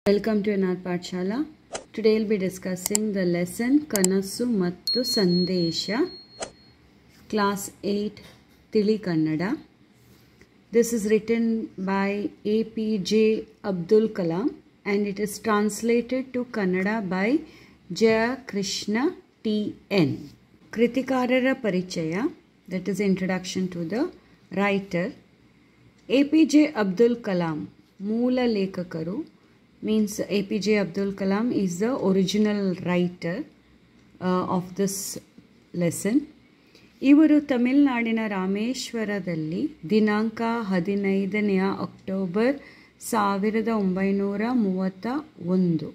Welcome to Anad Pathshala. Today we'll be discussing the lesson Kanasu Mattu Sandesha, Class 8, Tili Kannada. This is written by APJ Abdul Kalam and it is translated to Kannada by Jaya Krishna T.N. Kritikarara Parichaya, that is introduction to the writer. APJ Abdul Kalam, Moola Lekakaru, means APJ Abdul Kalam is the original writer of this lesson. ಇವರು ತಮಿಳುನಾಡಿನ ರಾಮೇಶ್ವರದಲ್ಲಿ ದಿನಾಂಕ 15ನೇ October 1931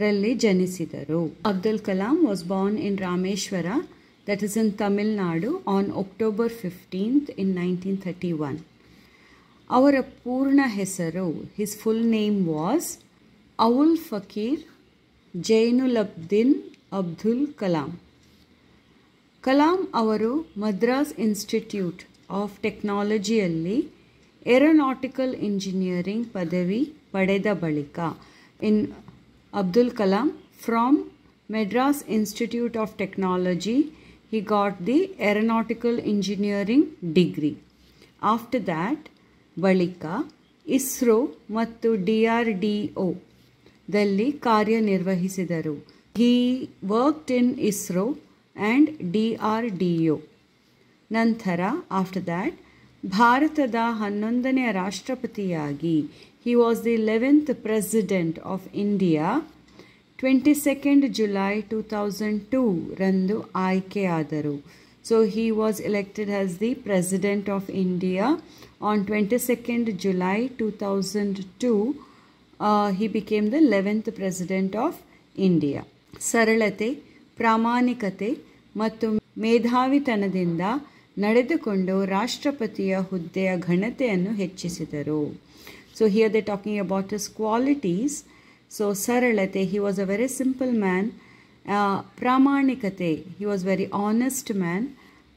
ರಲ್ಲಿ ಜನಿಸಿದರು. Abdul Kalam was born in Rameshwara, that is in Tamil Nadu, on October 15th in 1931. ಅವರ ಪೂರ್ಣ ಹೆಸರು, his full name was Awul Fakir Jainulabdin Abdul Kalam. Kalam ಅವರು Madras institute of ಟೆಕ್ನಾಲಜಿಯಲ್ಲಿ ಏರೋನಾಟಿಕಲ್ ಇಂಜಿನಿಯರಿಂಗ್ ಪದವಿ ಪಡೆದ ಬಳಿಕ Abdul Kalam from Madras Institute of Technology he got the aeronautical engineering degree. After that ಬಳಿಕ ಇಸ್ರೋ ಮತ್ತು DRDO ದಲ್ಲಿ ಕಾರ್ಯನಿರ್ವಹಿಸಿದರು. He worked in ISRO and DRDO. ನಂತರ after that ಭಾರತದ 11ನೇ ರಾಷ್ಟ್ರಪತಿಯಾಗಿ he was the 11th president of India. 22nd July 2002 ರಂದು ಆಯ್ಕೆಯಾದರು. So he was elected as the President of India on 22nd July 2002. He became the 11th President of India. ಸರಳತೆ, ಪ್ರಾಮಾಣಿಕತೆ ಮತ್ತು ಮೇಧಾವಿತನದಿಂದ ನಡೆದುಕೊಂಡು ರಾಷ್ಟ್ರಪತಿಯ ಹುದ್ದೆಯ ಘನತೆಯನ್ನು ಹೆಚ್ಚಿಸಿದರು. So here they are talking about his qualities. So ಸರಳತೆ, he was a very simple man. ಪ್ರಾಮಾಣಿಕತೆ, he was very honest man.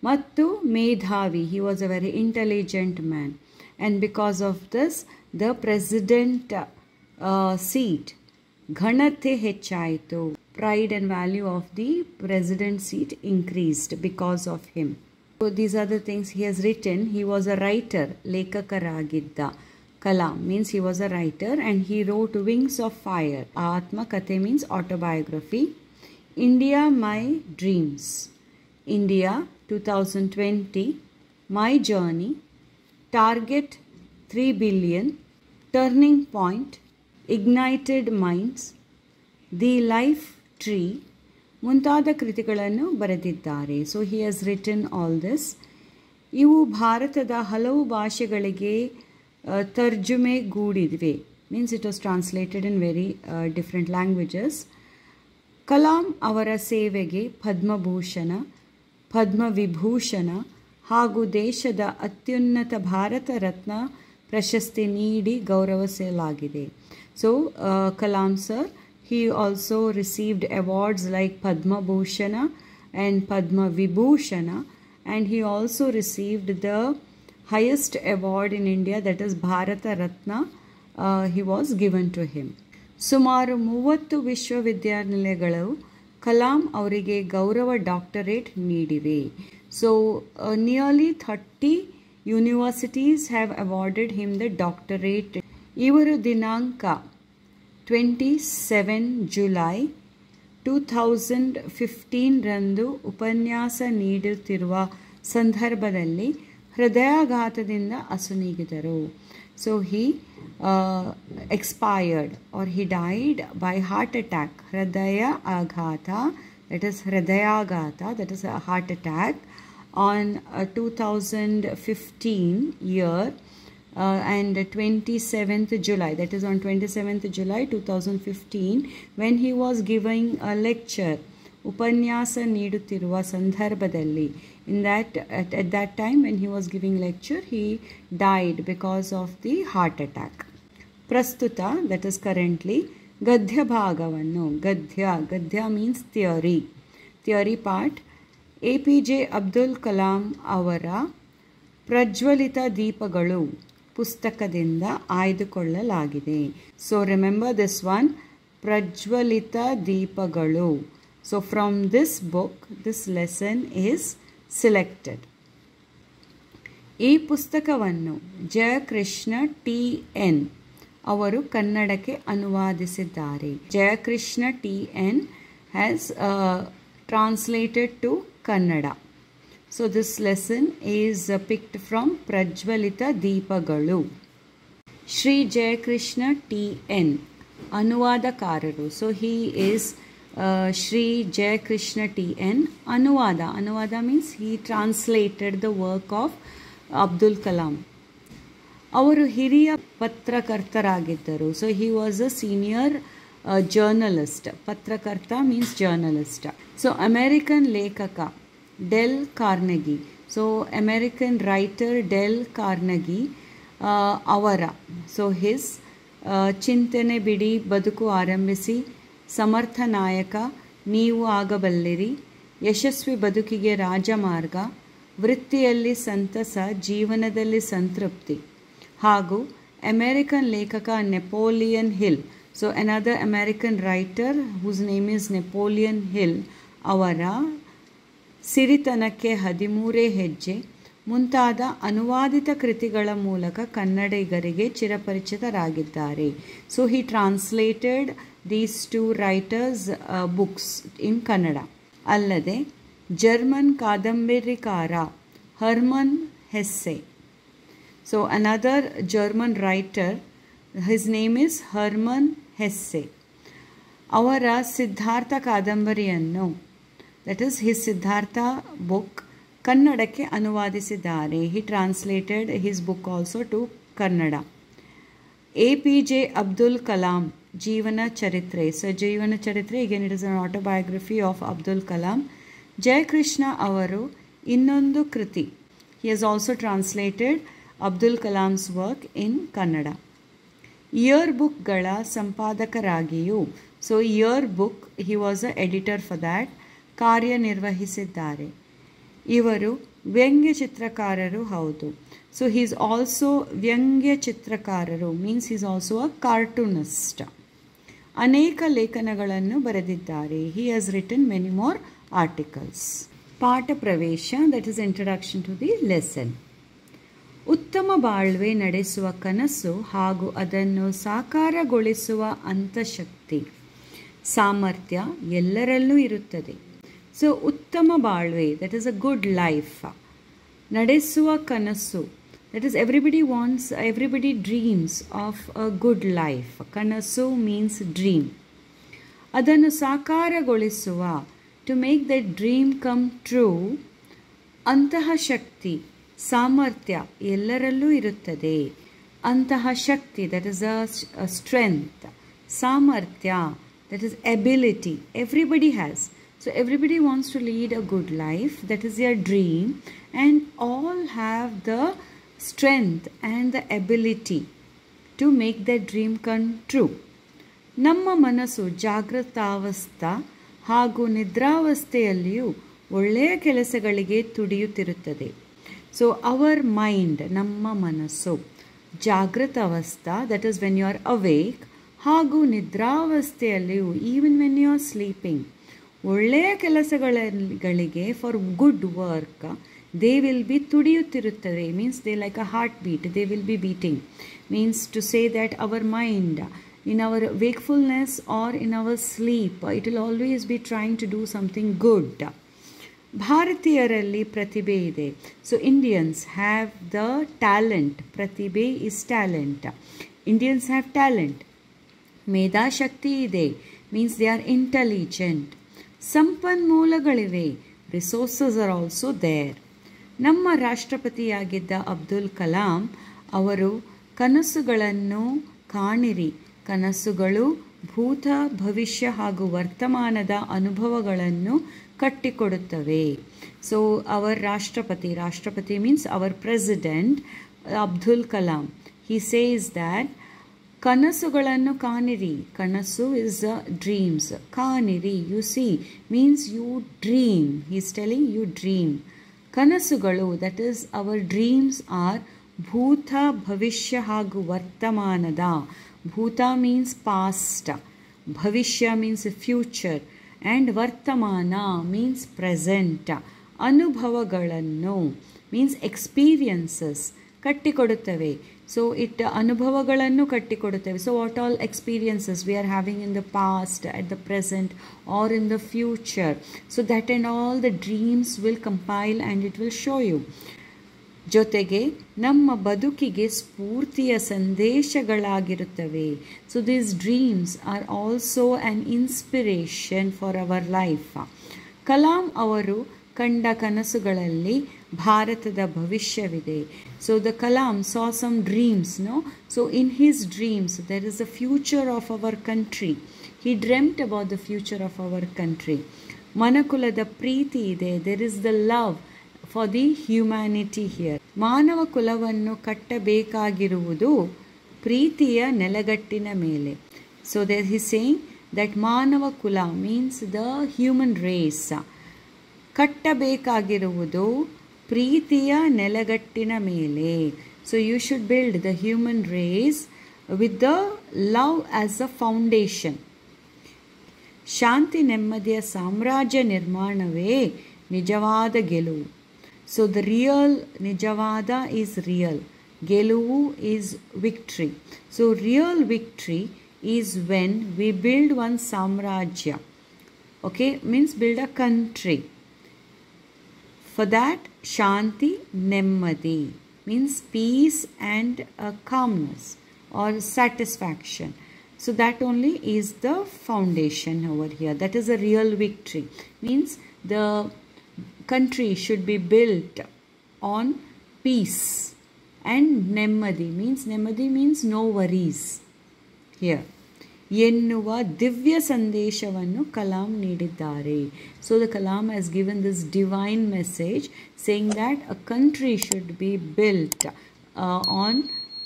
ಮತ್ತು ಮೇಧಾವಿ, he was a very intelligent man. And because of this, the president seat, ಘನತೆ ಹೆಚ್ಚಾಯಿತು. Pride and value of the president seat increased because of him. So these are the things he has written. He was a writer, lekakaragidd. Kalam means he was a writer and he wrote Wings of Fire. Atma Kate means autobiography. India My Dreams, India 2020, My Journey, Target 3 billion, Turning Point, Ignited Minds, The Life Tree ಮುಂತಾದ ಕೃತಿಗಳನ್ನು ಬರೆದಿದ್ದಾರೆ. So he has written all this. ಇವು ಭಾರತದ ಹಲವು ಭಾಷೆಗಳಿಗೆ ತರ್ಜುಮೆಗೂಡಿವೆ. Means it was translated in very different languages. Kalam ಅವರ ಸೇವೆಗೆ ಪದ್ಮಭೂಷಣ, ಪದ್ಮವಿಭೂಷಣ ಹಾಗೂ ದೇಶದ ಅತ್ಯುನ್ನತ ಭಾರತ ರತ್ನ ಪ್ರಶಸ್ತಿ ನೀಡಿ ಗೌರವಿಸಲಾಗಿದೆ. So Kalam sir, he also received awards like Padma Bhushana and Padma Vibhushana, and he also received the highest award in India, that is Bharata Ratna. He was given to him. ಸುಮಾರು 30 ವಿಶ್ವವಿದ್ಯಾನಿಲಯಗಳು ಕಲಾಂ ಅವರಿಗೆ ಗೌರವ ಡಾಕ್ಟರೇಟ್ ನೀಡಿವೆ. So nearly 30 universities have awarded him the doctorate. ಇವರು ದಿನಾಂಕ 27 July 2015 ರಂದು ಉಪನ್ಯಾಸ ನೀಡುತ್ತಿರುವ ಸಂದರ್ಭದಲ್ಲಿ ಹೃದಯಾಘಾತದಿಂದ ಅಸುನೀಗಿದರು. So he expired or he died by heart attack. ಹೃದಯ ಆಘಾತ, that is ಹೃದಯಾಘಾತ, that is a heart attack on 2015 year. And 27th July, that is on 27th July 2015, when he was giving a lecture, ಉಪನ್ಯಾಸ ನೀಡುತ್ತಿರುವ ಸಂದರ್ಭದಲ್ಲಿ, at that time when he was giving lecture, he died because of the heart attack. ಪ್ರಸ್ತುತ, that is currently, ಗದ್ಯ ಭಾಗವನ್ನು, ಗದ್ಯ means theory part, APJ Abdul Kalam ಅವರ ಪ್ರಜ್ವಲಿತ ದೀಪಗಳು ಪುಸ್ತಕದಿಂದ ಆಯ್ದುಕೊಳ್ಳಲಾಗಿದೆ. ಸೊ ರಿಮೆಂಬರ್ ದಿಸ್ ಒನ್, ಪ್ರಜ್ವಲಿತ ದೀಪಗಳು. So from this book this lesson is selected. ಈ ಪುಸ್ತಕವನ್ನು ಜಯಕೃಷ್ಣ ಟಿ.ಎನ್. ಅವರು ಕನ್ನಡಕ್ಕೆ ಅನುವಾದಿಸಿದ್ದಾರೆ. Jayakrishna ಟಿ.ಎನ್. has translated to Kannada. So this lesson is picked from Prajwalita Deepagalu. Shri Jayakrishna T.N. ಅನುವಾದಕಾರರು. So he is Shri Jayakrishna T.N. Anuvada means he translated the work of Abdul Kalam. ಅವರು ಹಿರಿಯ ಪತ್ರಕರ್ತರಾಗಿದ್ದರು. So he was a senior journalist. Patrakarta means journalist. So American lekaka Dale Carnegie. So American writer Dale Carnegie avara. So his ಚಿಂತನೆ ಬಿಡಿ ಬದುಕು ಆರಂಭಿಸಿ, ಸಮರ್ಥ ನಾಯಕ, ನೀವು ಆಗಬಲ್ಲಿರಿ, ಯಶಸ್ವಿ ಬದುಕಿಗೆ ರಾಜಮಾರ್ಗ, ವೃತ್ತಿಯಲ್ಲಿ ಸಂತಸ, ಜೀವನದಲ್ಲಿ ಸಂತೃಪ್ತಿ, ಹಾಗೂ ಅಮೆರಿಕನ್ ಲೇಖಕ Napoleon hill. So another American writer whose name is Napoleon Hill ಅವರ ಸಿರಿತನಕ್ಕೆ 13 ಹೆಜ್ಜೆ ಮುಂತಾದ ಅನುವಾದಿತ ಕೃತಿಗಳ ಮೂಲಕ ಕನ್ನಡಿಗರಿಗೆ ಚಿರಪರಿಚಿತರಾಗಿದ್ದಾರೆ. So he translated these two writers' books in Kannada. ಅಲ್ಲದೆ ಜರ್ಮನ್ ಕಾದಂಬರಿಕಾರ Hermann Hesse. So another German writer, his name is Hermann Hesse. ಅವರ ಸಿದ್ಧಾರ್ಥ ಕಾದಂಬರಿಯನ್ನು, that is his Siddhartha book, ಕನ್ನಡಕ್ಕೆ ಅನುವಾದಿಸಿದ್ದಾರೆ. He translated his book also to Kannada. APJ Abdul Kalam ಜೀವನ ಚರಿತ್ರೆ. So ಜೀವನ ಚರಿತ್ರೆ, again it is an autobiography of Abdul Kalam. Jayakrishna ಅವರು ಇನ್ನೊಂದು ಕೃತಿ. He has also translated Abdul Kalam's work in Kannada. Year ಬುಕ್ಗಳ ಸಂಪಾದಕರಾಗಿಯೂ, so year book he was a editor for that, ಕಾರ್ಯನಿರ್ವಹಿಸಿದ್ದಾರೆ. ಇವರು ವ್ಯಂಗ್ಯ ಚಿತ್ರಕಾರರು ಹೌದು. ಸೊ ಹಿ ಈಸ್ ಆಲ್ಸೋ ವ್ಯಂಗ್ಯ ಚಿತ್ರಕಾರರು means he is also a cartoonist. ಅನೇಕ ಲೇಖನಗಳನ್ನು ಬರೆದಿದ್ದಾರೆ. He has written many more articles. ಪಾಠ ಪ್ರವೇಶ, that is introduction to the lesson. ಉತ್ತಮ ಬಾಳ್ವೆ ನಡೆಸುವ ಕನಸು ಹಾಗೂ ಅದನ್ನು ಸಾಕಾರಗೊಳಿಸುವ ಅಂತಃಶಕ್ತಿ, ಸಾಮರ್ಥ್ಯ ಎಲ್ಲರಲ್ಲೂ ಇರುತ್ತದೆ. ಸೊ ಉತ್ತಮ ಬಾಳ್ವೆ, that is a good life. ನಡೆಸುವ ಕನಸು, that is everybody dreams of a good life. ಕನಸು ಮೀನ್ಸ್ ಡ್ರೀಮ್. ಅದನ್ನು ಸಾಕಾರಗೊಳಿಸುವ, to make that dream come true. ಅಂತಹ ಶಕ್ತಿ, ಸಾಮರ್ಥ್ಯ ಎಲ್ಲರಲ್ಲೂ ಇರುತ್ತದೆ. ಅಂತಹ ಶಕ್ತಿ, ದಟ್ ಈಸ್ ಅ ಸ್ಟ್ರೆಂತ್. ಸಾಮರ್ಥ್ಯ, that is ability. Everybody has. So everybody wants to lead a good life, that is your dream, and all have the strength and the ability to make the dream come true. ನಮ್ಮ ಮನಸ್ಸು ಜಾಗೃತಾವಸ್ಥಾ ಹಾಗೂ ನಿದ್ರಾವಸ್ಥೆಯಲ್ಲಿಯೂ ಒಳ್ಳೆಯ ಕೆಲಸಗಳಿಗೆ ತುಡಿಯುತ್ತಿರುತ್ತದೆ. So our mind, ನಮ್ಮ ಮನಸ್ಸು, ಜಾಗೃತ ಅವಸ್ಥಾ, that is when you are awake, ಹಾಗೂ ನಿದ್ರಾವಸ್ಥೆಯಲ್ಲಿಯೂ, even when you are sleeping, ಒಳ್ಳೆಯ ಕೆಲಸಗಳಿಗೆ, for good work, they will be ತುಡಿಯುತ್ತಿರುತ್ತದೆ. Means they like a heart beat, they will be beating. Means to say that our mind in our wakefulness or in our sleep, it will always be trying to do something good. ಭಾರತೀಯರಲ್ಲಿ ಪ್ರತಿಭೆ ಇದೆ. So Indians have the talent. ಪ್ರತಿಭೆ is talent. Indians have talent. ಮೇಧಾಶಕ್ತಿ ಇದೆ, means they are intelligent. ಸಂಪನ್ಮೂಲಗಳಿವೆ, resources are also there. ನಮ್ಮ ರಾಷ್ಟ್ರಪತಿಯಾಗಿದ್ದ ಅಬ್ದುಲ್ ಕಲಾಂ ಅವರು ಕನಸುಗಳನ್ನು ಕಾಣಿರಿ. ಕನಸುಗಳು ಭೂತ, ಭವಿಷ್ಯ ಹಾಗೂ ವರ್ತಮಾನದ ಅನುಭವಗಳನ್ನು ಕಟ್ಟಿಕೊಡುತ್ತವೆ. ಸೊ ಅವರ್ ರಾಷ್ಟ್ರಪತಿ means our president Abdul Kalam, he says that ಕನಸುಗಳನ್ನು ಕಾಣಿರಿ. ಕನಸು ಇಸ್ ಡ್ರೀಮ್ಸ್. ಕಾಣಿರಿ, you see means you dream. He is telling you dream. ಕನಸುಗಳು, that is our dreams are ಭೂತ ಭವಿಷ್ಯ ಹಾಗೂ ವರ್ತಮಾನದ, ಭೂತ ಮೀನ್ಸ್ ಪಾಸ್ಟ್, ಭವಿಷ್ಯ ಮೀನ್ಸ್ ಫ್ಯೂಚರ್ ಆ್ಯಂಡ್ ವರ್ತಮಾನ ಮೀನ್ಸ್ ಪ್ರೆಸೆಂಟ್, ಅನುಭವಗಳನ್ನು ಮೀನ್ಸ್ ಎಕ್ಸ್ಪೀರಿಯನ್ಸಸ್ ಕಟ್ಟಿಕೊಡುತ್ತವೆ. ಸೊ ಅನುಭವಗಳನ್ನು ಕಟ್ಟಿಕೊಡುತ್ತವೆ. So what all experiences we are having in the past, at the present are in the future. So that and all the dreams will compile and it will show you. ಜೊತೆಗೆ ನಮ್ಮ ಬದುಕಿಗೆ ಸ್ಫೂರ್ತಿಯ ಸಂದೇಶಗಳಾಗಿರುತ್ತವೆ. So these dreams are also an inspiration for our life. Kalam ಅವರು ಕಂಡ ಕನಸುಗಳಲ್ಲಿ ಭಾರತದ ಭವಿಷ್ಯವಿದೆ. So the Kalam saw some dreams, no? So in his dreams there is the future of our country. He dreamt about the future of our country. ಮನುಕುಲದ ಪ್ರೀತಿ ಇದೆ. There is the love for the humanity here. ಮಾನವ ಕುಲವನ್ನು ಕಟ್ಟಬೇಕಾಗಿರುವುದು ಪ್ರೀತಿಯ ನೆಲಗಟ್ಟಿನ ಮೇಲೆ. So there he is saying that ಮಾನವ ಕುಲ means the human race. ಕಟ್ಟಬೇಕಾಗಿರುವುದು ಪ್ರೀತಿಯ ನೆಲಗಟ್ಟಿನ ಮೇಲೆ. So you should build the human race with the love as a foundation. ಶಾಂತಿ ನೆಮ್ಮದಿಯ ಸಾಮ್ರಾಜ್ಯ ನಿರ್ಮಾಣವೇ ನಿಜವಾದ ಗೆಲುವು. ಸೊ ದ ರಿಯಲ್, ನಿಜವಾದ ಈಸ್ ರಿಯಲ್, ಗೆಲುವು is victory. So real victory is when we build one ಸಾಮ್ರಾಜ್ಯ. Okay, means build a country. For that, Shanti, Nemmadi means peace and calmness or satisfaction. So that only is the foundation over here. That is a real victory. Means the country should be built on peace. And Nemmadi means no worries here. ಎನ್ನುವ ದಿವ್ಯ ಸಂದೇಶವನ್ನು ಕಲಾಂ ನೀಡಿದ್ದಾರೆ. So the Kalam has given this divine message saying that a country should be built on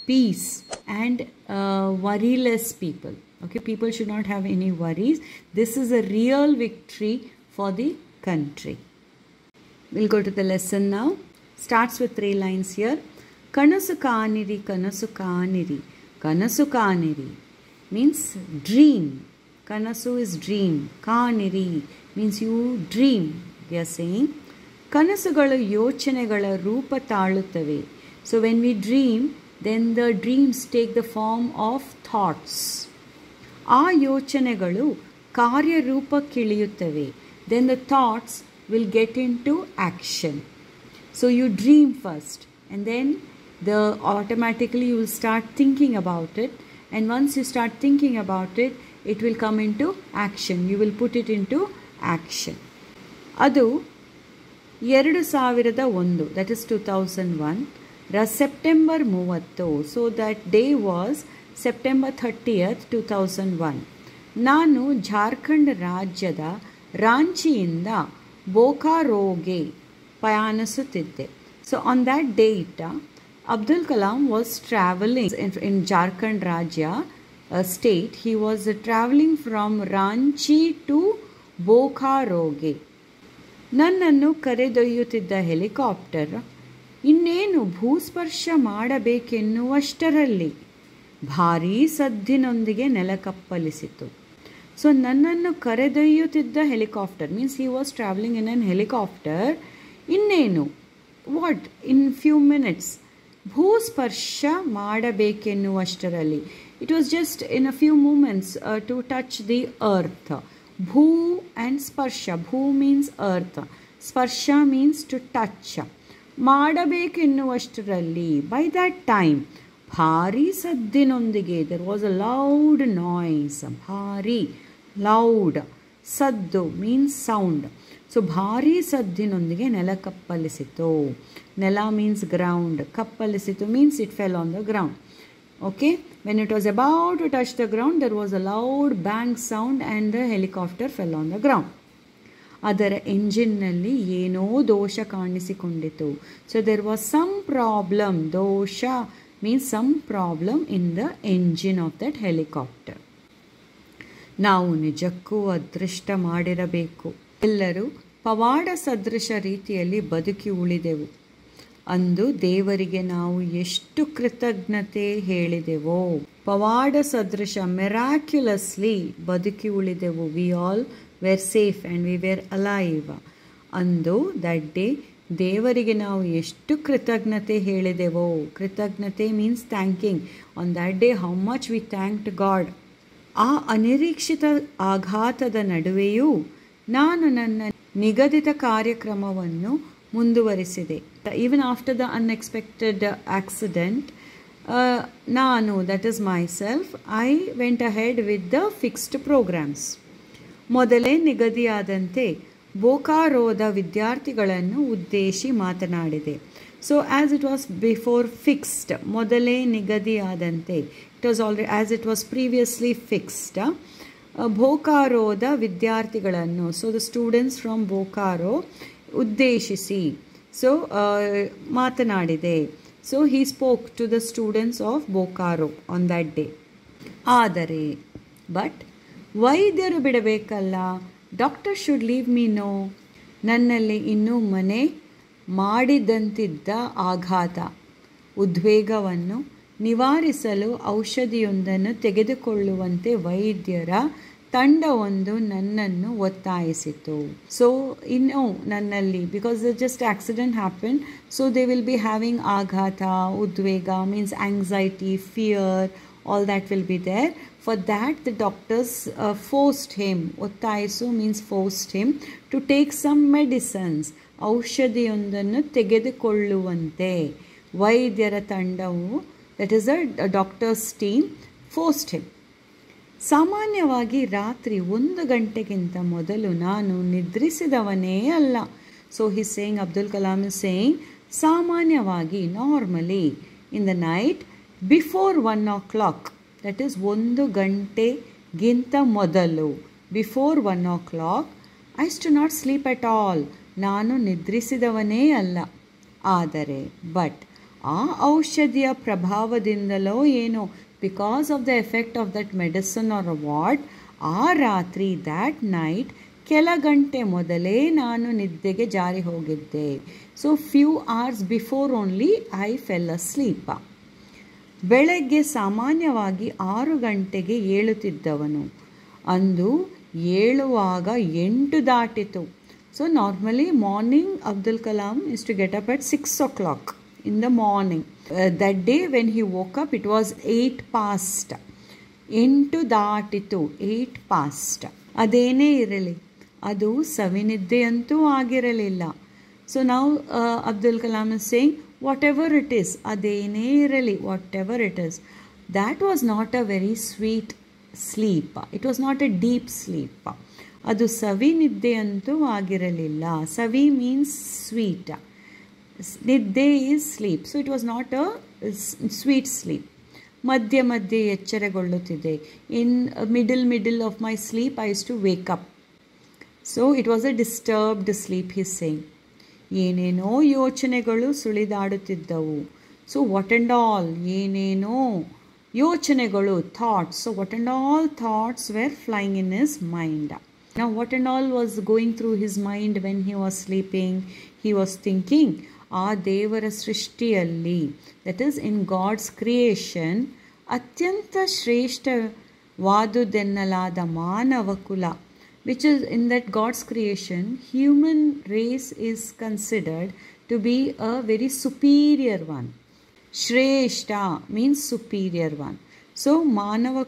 peace and worryless people. Okay, people should not have any worries. This is a real victory for the country. We'll go to the lesson now. Starts with 3 lines here. Kanasu kaaniri, kanasu kaaniri. Kanasu kaaniri means dream. Kanasu is dream. Kaaniri means you dream. They are saying ಕನಸುಗಳು ಯೋಚನೆಗಳ ರೂಪ ತಾಳುತ್ತವೆ. So when we dream, then the dreams take the form of thoughts. ಆ ಯೋಚನೆಗಳು ಕಾರ್ಯರೂಪಕ್ಕಿಳಿಯುತ್ತವೆ. Then the thoughts will get into action. So you dream first and then automatically you will start thinking about it. And once you start thinking about it, it will come into action. You will put it into action. ಅದು 2001, that is 2001, September 30. So that day was September 30th, 2001. ನಾನು ಜಾರ್ಖಂಡ್ ರಾಜ್ಯದ ರಾಂಚಿಯಿಂದ ಬೋಕಾರೋಗೆ ಪ್ರಯಾಣಿಸುತ್ತಿದ್ದೆ. So on that date, Abdul Kalam was traveling in Jharkhand Rajya state. He was traveling from Ranchi to Bokaroge. ನನ್ನನ್ನು ಕರೆದೊಯ್ಯುತ್ತಿದ್ದ helicopter ಇನ್ನೇನು ಭೂಸ್ಪರ್ಶ ಮಾಡಬೇಕೆನ್ನುವಷ್ಟರಲ್ಲಿ ಭಾರೀ ಸದ್ದಿನೊಂದಿಗೆ ನೆಲಕಪ್ಪಲಿಸಿತು. So ನನ್ನನ್ನು ಕರೆದೊಯ್ಯುತ್ತಿದ್ದ helicopter means he was travelling in an helicopter. ಇನ್ನೇನು ವಾಟ್ ಇನ್ ಫ್ಯೂ ಮಿನಿಟ್ಸ್ ಭೂಸ್ಪರ್ಶ ಮಾಡಬೇಕೆನ್ನುವಷ್ಟರಲ್ಲಿ. It was just in a few moments to touch the earth. ಭೂ ಆ್ಯಂಡ್ ಸ್ಪರ್ಶ. ಭೂ ಮೀನ್ಸ್ ಅರ್ತ್, ಸ್ಪರ್ಶ ಮೀನ್ಸ್ ಟು ಟಚ್. ಮಾಡಬೇಕೆನ್ನುವಷ್ಟರಲ್ಲಿ ಬೈ ದ್ಯಾಟ್ ಟೈಮ್ ಭಾರೀ ಸದ್ದಿನೊಂದಿಗೆ there was a loud noise. ಭಾರೀ ಲೌಡ್, ಸದ್ದು ಮೀನ್ಸ್ ಸೌಂಡ್. ಸೊ ಭಾರೀ ಸದ್ದಿನೊಂದಿಗೆ ನೆಲ ಕಪ್ಪಲಿಸಿತು. ನೆಲ ಮೀನ್ಸ್ ಗ್ರೌಂಡ್, ಕಪ್ಪಲಿಸಿತು means it fell on the ground. Okay, when it was about to touch the ground, there was a loud bang sound and the helicopter fell on the ground. ಅದರ ಎಂಜಿನ್ನಲ್ಲಿ ಏನೋ ದೋಷ ಕಾಣಿಸಿಕೊಂಡಿತು. So there was some problem. ದೋಷ means some problem in the engine of that helicopter. ನಾವು ನಿಜಕ್ಕೂ ಅದೃಷ್ಟ ಮಾಡಿರಬೇಕು. ಎಲ್ಲರೂ ಪವಾಡ ಸದೃಶ ರೀತಿಯಲ್ಲಿ ಬದುಕಿ ಉಳಿದೆವು. ಅಂದು ದೇವರಿಗೆ ನಾವು ಎಷ್ಟು ಕೃತಜ್ಞತೆ ಹೇಳಿದೆವೋ. ಪವಾಡ ಸದೃಶ ಮೆರಾಕ್ಯುಲಸ್ಲಿ ಬದುಕಿ ಉಳಿದೆವು. We all were safe and we were alive. ಅಂದು ದಟ್ ಡೇ ದೇವರಿಗೆ ನಾವು ಎಷ್ಟು ಕೃತಜ್ಞತೆ ಹೇಳಿದೆವೋ. ಕೃತಜ್ಞತೆ means thanking. On that day how much we thanked God. ಆ ಅನಿರೀಕ್ಷಿತ ಆಘಾತದ ನಡುವೆಯೂ ನಾನು ನನ್ನ ನಿಗದಿತ ಕಾರ್ಯಕ್ರಮವನ್ನು ಮುಂದುವರಿಸಿದೆ. Even after the unexpected accident, ನಾನು, that is myself, I went ahead with the fixed programmes. ಮೊದಲೇ ನಿಗದಿಯಾದಂತೆ ಬೋಕಾರೋದ ವಿದ್ಯಾರ್ಥಿಗಳನ್ನು ಉದ್ದೇಶಿ ಮಾತನಾಡಿದೆ. So as it was before fixed, ಮೊದಲೇ ನಿಗದಿಯಾದಂತೆ, it was already as it was previously fixed. ಬೋಕಾರೋದ ವಿದ್ಯಾರ್ಥಿಗಳನ್ನು, so the students from Bokaro ಉದ್ದೇಶಿಸಿ ಮಾತನಾಡಿದೆ. So he spoke to the students of Bokaro on that day. ಆದರೆ ಬಟ್ ವೈದ್ಯರು ಬಿಡಬೇಕಲ್ಲ, doctor should leave me no. ನನ್ನಲ್ಲಿ ಇನ್ನೂ ಮನೆ ಮಾಡಿದಂತಿದ್ದ ಆಘಾತ, ಉದ್ವೇಗವನ್ನು ನಿವಾರಿಸಲು ಔಷಧಿಯೊಂದನ್ನು ತೆಗೆದುಕೊಳ್ಳುವಂತೆ ವೈದ್ಯರ ತಂಡವೊಂದು ನನ್ನನ್ನು ಒತ್ತಾಯಿಸಿತು. ಸೊ ಇನ್ನು ನನ್ನಲ್ಲಿ, because just accident happen, so they will be having ಆಘಾತ, ಉದ್ವೇಗ means anxiety, fear, all that will be there. For that the doctors forced him, ಒತ್ತಾಯಿಸು means forced him to take some medicines, ಔಷಧಿಯೊಂದನ್ನು ತೆಗೆದುಕೊಳ್ಳುವಂತೆ ವೈದ್ಯರ ತಂಡವು, that is a doctor's team, forced him. ಸಾಮಾನ್ಯವಾಗಿ ರಾತ್ರಿ 1 ಗಂಟೆಗಿಂತ ಮೊದಲು ನಾನು ನಿದ್ರಿಸಿದವನೇ ಅಲ್ಲ. So he's saying, Abdul Kalam is saying, ಸಾಮಾನ್ಯವಾಗಿ, normally in the night before 1 o'clock, that is 1 ಗಂಟೆಗಿಂತ ಮೊದಲು, before 1 o'clock, I used to not sleep at all. ನಾನು ನಿದ್ರಿಸಿದವನೇ ಅಲ್ಲ. ಆದರೆ ಬಟ್ ಆ ಔಷಧಿಯ ಪ್ರಭಾವದಿಂದಲೋ ಏನೋ, because of the effect of that medicine R what, ಆ ರಾತ್ರಿ, ದ್ಯಾಟ್ ನೈಟ್, ಕೆಲ ಗಂಟೆ ಮೊದಲೇ ನಾನು ನಿದ್ದೆಗೆ ಜಾರಿ ಹೋಗಿದ್ದೆ. So few hours before only I fell asleep. ಬೆಳಗ್ಗೆ ಸಾಮಾನ್ಯವಾಗಿ 6 ಗಂಟೆಗೆ ಏಳುತ್ತಿದ್ದವನು, ಅಂದು ಏಳುವಾಗ 8 ದಾಟಿತು. So normally morning Abdul Kalam is to get up at 6 o'clock in the morning. That day when he woke up, it was 8 past. 8 ದಾಟಿತು, 8 past. ಅದೇನೇ ಇರಲಿ, ಅದು ಸವಿನಿದ್ದೆಯಂತೂ ಆಗಿರಲಿಲ್ಲ. ಸೊ ನಾವು Abdul Kalam is saying, whatever it is, ಅದೇನೇ ಇರಲಿ, whatever it is, that was not a very sweet sleep. It was not a deep sleep. ಅದು ಸವಿ ನಿದ್ದೆಯಂತೂ ಆಗಿರಲಿಲ್ಲ. ಸವಿ ಮೀನ್ಸ್ ಸ್ವೀಟ್, ನಿದ್ದೆ is sleep. So it was not a sweet sleep. ಮಧ್ಯೆ ಮಧ್ಯೆ ಎಚ್ಚರಗೊಳ್ಳುತ್ತಿದೆ. In middle of my sleep I use to wake up. So it was a disturbed sleep, he's saying. ಏನೇನೋ ಯೋಚನೆಗಳು ಸುಳಿದಾಡುತ್ತಿದ್ದವು. ಸೊ ವಾಟ್ ಆ್ಯಂಡ್ ಆಲ್, ಏನೇನೋ ಯೋಚನೆಗಳು, thoughts. So what and all thoughts were flying in his mind. Now what and all was going through his mind when he was sleeping? He was thinking, ಆ ದೇವರ ಸೃಷ್ಟಿಯಲ್ಲಿ, that is in God's creation, ಅತ್ಯಂತ ಶ್ರೇಷ್ಠವಾದುದೆನ್ನಲಾದ ಮಾನವ ಕುಲ, which is in that God's creation, human race is considered to be a very superior one. Shreshta means superior one. So Manava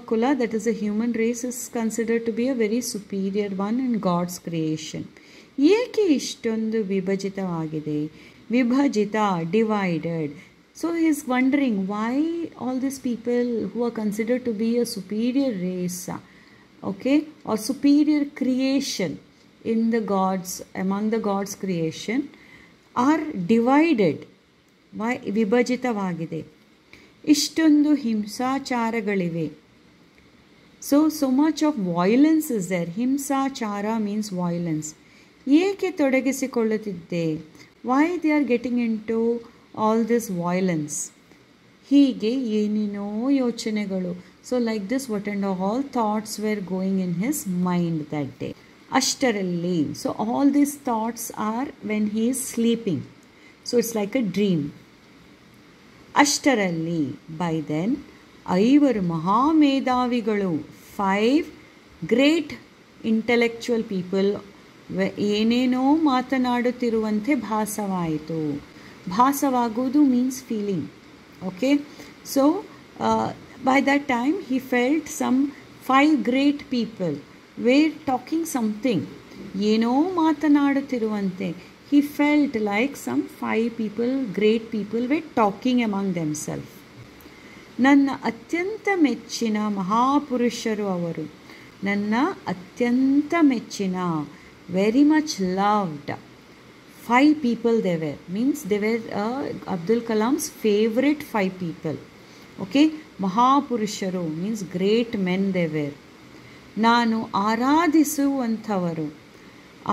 Kula, that is a human race, is considered to be a very superior one in God's creation. ಏಕೆ ಇಷ್ಟೊಂದು ವಿಭಜಿತವಾಗಿದೆ? ವಿಭಜಿತ, divided. So he is wondering why all these people who are considered to be a superior race, okay, or superior creation in the gods, among the gods creation, are divided. Why ವಿಭಜಿತವಾಗಿದೆ? ಇಷ್ಟೊಂದು ಹಿಂಸಾಚಾರಗಳಿವೆ. So much of violence is there. ಹಿಂಸಾಚಾರ means violence. ಏಕೆ ತೊಡಗಿಸಿಕೊಳ್ಳುತ್ತಿದ್ದೆ? Why they are getting into all this violence? ಹೀಗೆ ಏನೇನೋ ಯೋಚನೆಗಳು. So like this, what and all thoughts were going in his mind that day. ಅಷ್ಟರಲ್ಲಿ, so all these thoughts are when he is sleeping. So it's like a dream. ಅಷ್ಟರಲ್ಲಿ by then 5 ಮಹಾಮೇಧಾವಿಗಳು, 5 great intellectual people ಏನೇನೋ ಮಾತನಾಡುತ್ತಿರುವಂತೆ ಭಾಸವಾಯಿತು. ಭಾಸವಾಗುವುದು means feeling. Okay, so by that time he felt some 5 great people were talking something. ಏನೋ ಮಾತನಾಡುತ್ತಿರುವಂತೆ. He felt like some 5 people, great people were talking among themselves. ನನ್ನ ಅತ್ಯಂತ ಮೆಚ್ಚಿನ ಮಹಾಪುರುಷರು ಅವರು. ನನ್ನ ಅತ್ಯಂತ ಮೆಚ್ಚಿನ, very much loved 5 people they were. Means they were Abdul Kalam's favorite 5 people. Okay, ಮಹಾಪುರುಷರು means great men they were. ನಾನು ಆರಾಧಿಸುವಂಥವರು.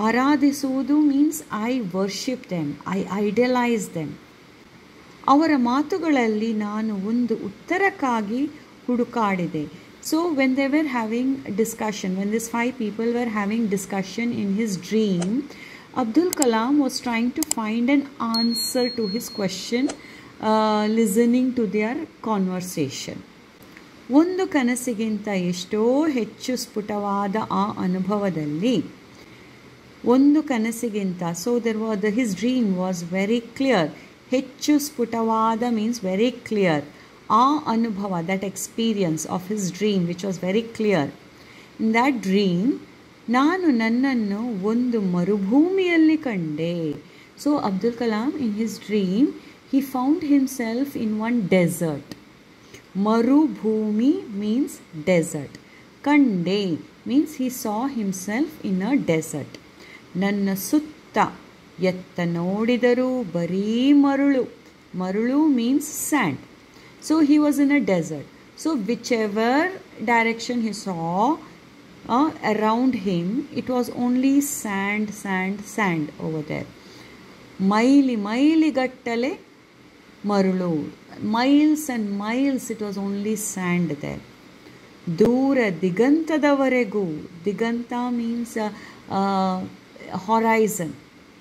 ಆರಾಧಿಸುವುದು means I worship them, I idolise them. ಅವರ ಮಾತುಗಳಲ್ಲಿ ನಾನು ಒಂದು ಉತ್ತರಕ್ಕಾಗಿ ಹುಡುಕಾಡಿದೆ. So when they were having discussion, when these 5 people were having discussion in his dream, Abdul Kalam was trying to find an answer to his question, listening to their conversation. ಒಂದು ಕನಸಿಗಿಂತ ಎಷ್ಟೋ ಹೆಚ್ಚು ಸ್ಫುಟವಾದ ಆ ಅನುಭವದಲ್ಲಿ, ಒಂದು ಕನಸಿಗಿಂತ, so his dream was very clear. ಹೆಚ್ಚು ಸ್ಫುಟವಾದ means very clear. ಆ ಅನುಭವ, that experience of his dream which was very clear. In that dream, ನಾನು ನನ್ನನ್ನು ಒಂದು ಮರುಭೂಮಿಯಲ್ಲಿ ಕಂಡೆ. So Abdul Kalam in his dream he found himself in one desert. Marubhumi means desert. Kande means he saw himself in a desert. Nanna sutta etta nodidaru bari marulu. Marulu means sand. So he was in a desert. So whichever direction he saw around him, it was only sand, sand, sand over there. Maili gattale marulu. Miles and miles, it was only sand there. Dura digantadavaregu. Diganta means horizon,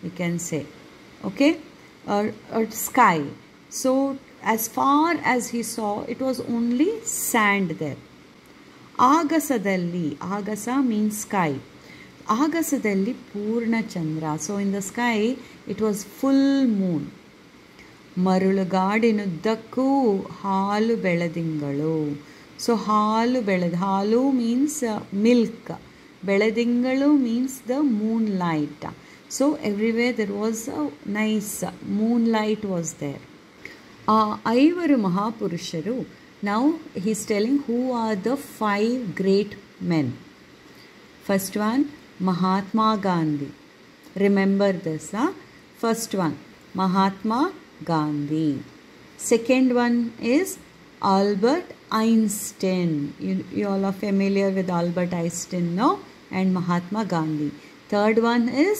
we can say. Okay, or sky. So as far as he saw, it was only sand there. Agasadalli, agasa means sky. Agasadalli purna chandra. So in the sky it was full moon. ಮರಳುಗಾಡಿನುದ್ದಕ್ಕೂ ಹಾಲು ಬೆಳದಿಂಗಳು. So ಹಾಲು means milk, ಬೆಳದಿಂಗಳು means the moonlight. So everywhere there was a nice moonlight was there. ಆ 5 ಮಹಾಪುರುಷರು, now he is telling who are the 5 great men. First one Mahatma Gandhi. Remember this, first one Mahatma Gandhi. Second one is Albert Einstein. You all are familiar with Albert Einstein, no? And Mahatma Gandhi. Third one is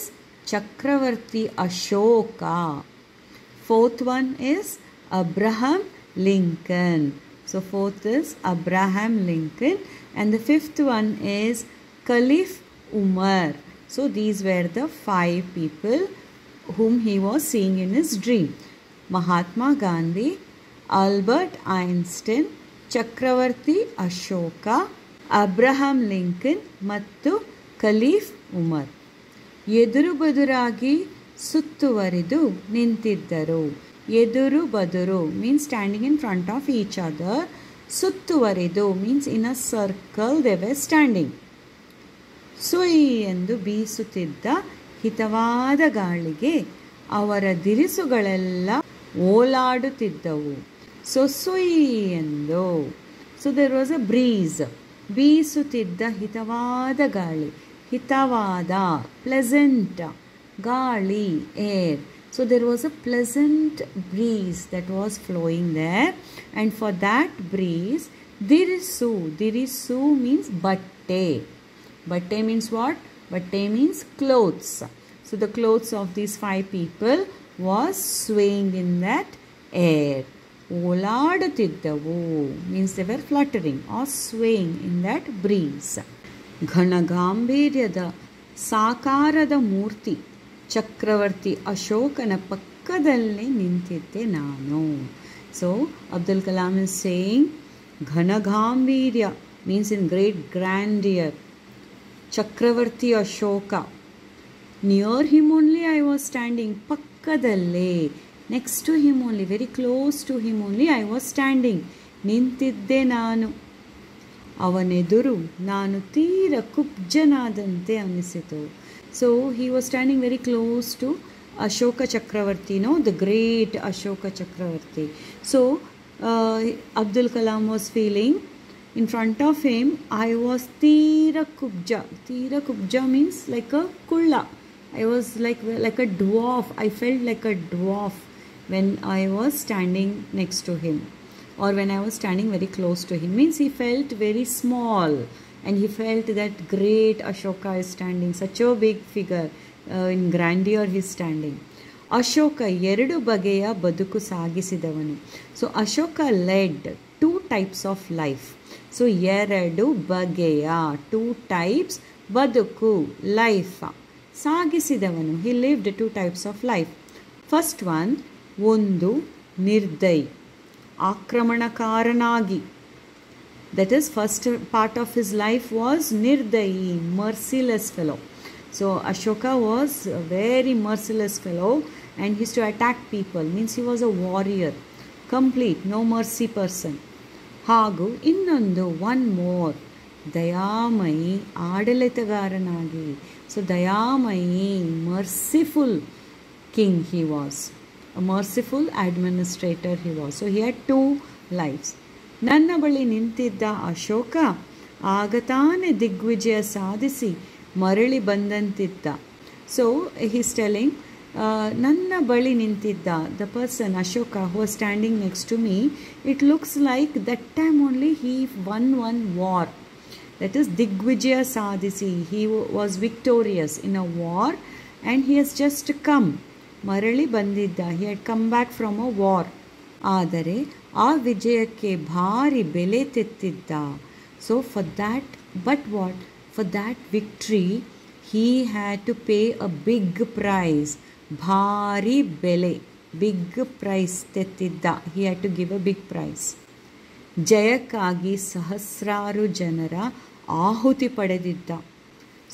Chakravarti Ashoka. Fourth one is Abraham Lincoln. So fourth is Abraham Lincoln. And the fifth one is Caliph Umar. So these were the 5 people whom he was seeing in his dream. Mahatma Gandhi, Albert Einstein, Chakravarti Ashoka, Abraham Lincoln ಮತ್ತು Caliph Umar. ಎದುರು ಬದುರಾಗಿ ಸುತ್ತುವರಿದು ನಿಂತಿದ್ದರು. ಎದುರು ಬದುರು means standing in front of each other. ಸುತ್ತುವರಿದು means in a circle they were standing. ಸುಯ್ ಎಂದು ಬೀಸುತ್ತಿದ್ದ ಹಿತವಾದ ಗಾಳಿಗೆ ಅವರ ದಿರಿಸುಗಳೆಲ್ಲ ಓಲಾಡುತ್ತಿದ್ದವು. So ಸುಯ್ ಎಂದು. So there was a breeze. ಬೀಸುತ್ತಿದ್ದ ಹಿತವಾದ ಗಾಳಿ, ಹಿತವಾದ ಪ್ಲೆಸೆಂಟ್ ಗಾಳಿ, air. So there was a pleasant breeze that was flowing there. And for that breeze ದಿರಿಸು ಮೀನ್ಸ್ ಬಟ್ಟೆ. Batte means what? Batte means clothes. So the clothes of these 5 people was swaying in that air. Oladutiddavu means they were fluttering or swaying in that breeze. ಘನಗಾಂಭೀರ್ಯದ ಸಾಕಾರದ ಮೂರ್ತಿ ಚಕ್ರವರ್ತಿ ಅಶೋಕನ ಪಕ್ಕದಲ್ಲೇ ನಿಂತಿದ್ದೆ ನಾನು. So Abdul Kalam is saying ಘನಗಾಂಭೀರ್ಯ means in great grandeur. Chakravarti Ashoka, near him only I was standing. Pakkadalle, next to him only, very close to him only I was standing. Nintidde nanu. ಅವನೆದುರು ನಾನು ತೀರ ಕುಬ್ಜನಾದಂತೆ ಅನಿಸಿತು. So he was standing very close to Ashoka Chakravarti, no, the great Ashoka Chakravarti. So Abdul Kalam was feeling in front of him I was Tira Kubja. Tira Kubja means like a kulla. I was like a dwarf. I felt like a dwarf when I was standing next to him, or when I was standing very close to him. Means he felt very small, and he felt that great Ashoka is standing, such a big figure, in grandeur he is standing. Ashoka ಎರಡು ಬಗೆಯ ಬದುಕು ಸಾಗಿಸಿದವನು. So Ashoka led 2 types of life. So ಎರಡು ಬಗೆಯ 2 types ಬದುಕು life ಸಾಗಿಸಿದವನು. He lived 2 types of life. First one, ಒಂದು ನಿರ್ದಯ್, ಆಕ್ರಮಣಕಾರನಾಗಿ. That is first part of his life was ನಿರ್ದಯಿ, merciless fellow. So Ashoka was a very merciless fellow, and he used to attack people. Means he was a warrior, complete, no mercy person. ಹಾಗೂ ಇನ್ನೊಂದು, one more, ದಯಾಮಯಿ, ಆಡಳಿತಗಾರನಾಗಿ. So ದಯಾಮಯಿ, merciful king he was, a merciful administrator he was. So he had 2 lives. ನನ್ನ ಬಳಿ ನಿಂತಿದ್ದ ಅಶೋಕ ಆಗ ತಾನೇ ದಿಗ್ವಿಜಯ ಸಾಧಿಸಿ ಮರಳಿ ಬಂದಂತಿದ್ದ. ಸೊ ಹೀಸ್ ಟೆಲಿಂಗ್, ನನ್ನ ಬಳಿ ನಿಂತಿದ್ದ, the person Ashoka who was standing next to me, it looks like that time only he won one war. That is ದಿಗ್ವಿಜಯ ಸಾಧಿಸಿ, he was victorious in a war, and he has just come, ಮರಳಿ ಬಂದಿದ್ದ. He had come back from a war. ಆದರೆ ಆ ವಿಜಯಕ್ಕೆ ಭಾರಿ ಬೆಲೆ ತೆತ್ತಿದ್ದ. So for that, but what, for that victory he had to pay a big price. Bhari bele, big price ತೆತ್ತಿದ್ದ. He had to give a big price. ಜಯಕ್ಕಾಗಿ ಸಹಸ್ರಾರು ಜನರ ಆಹುತಿ ಪಡೆದಿದ್ದ.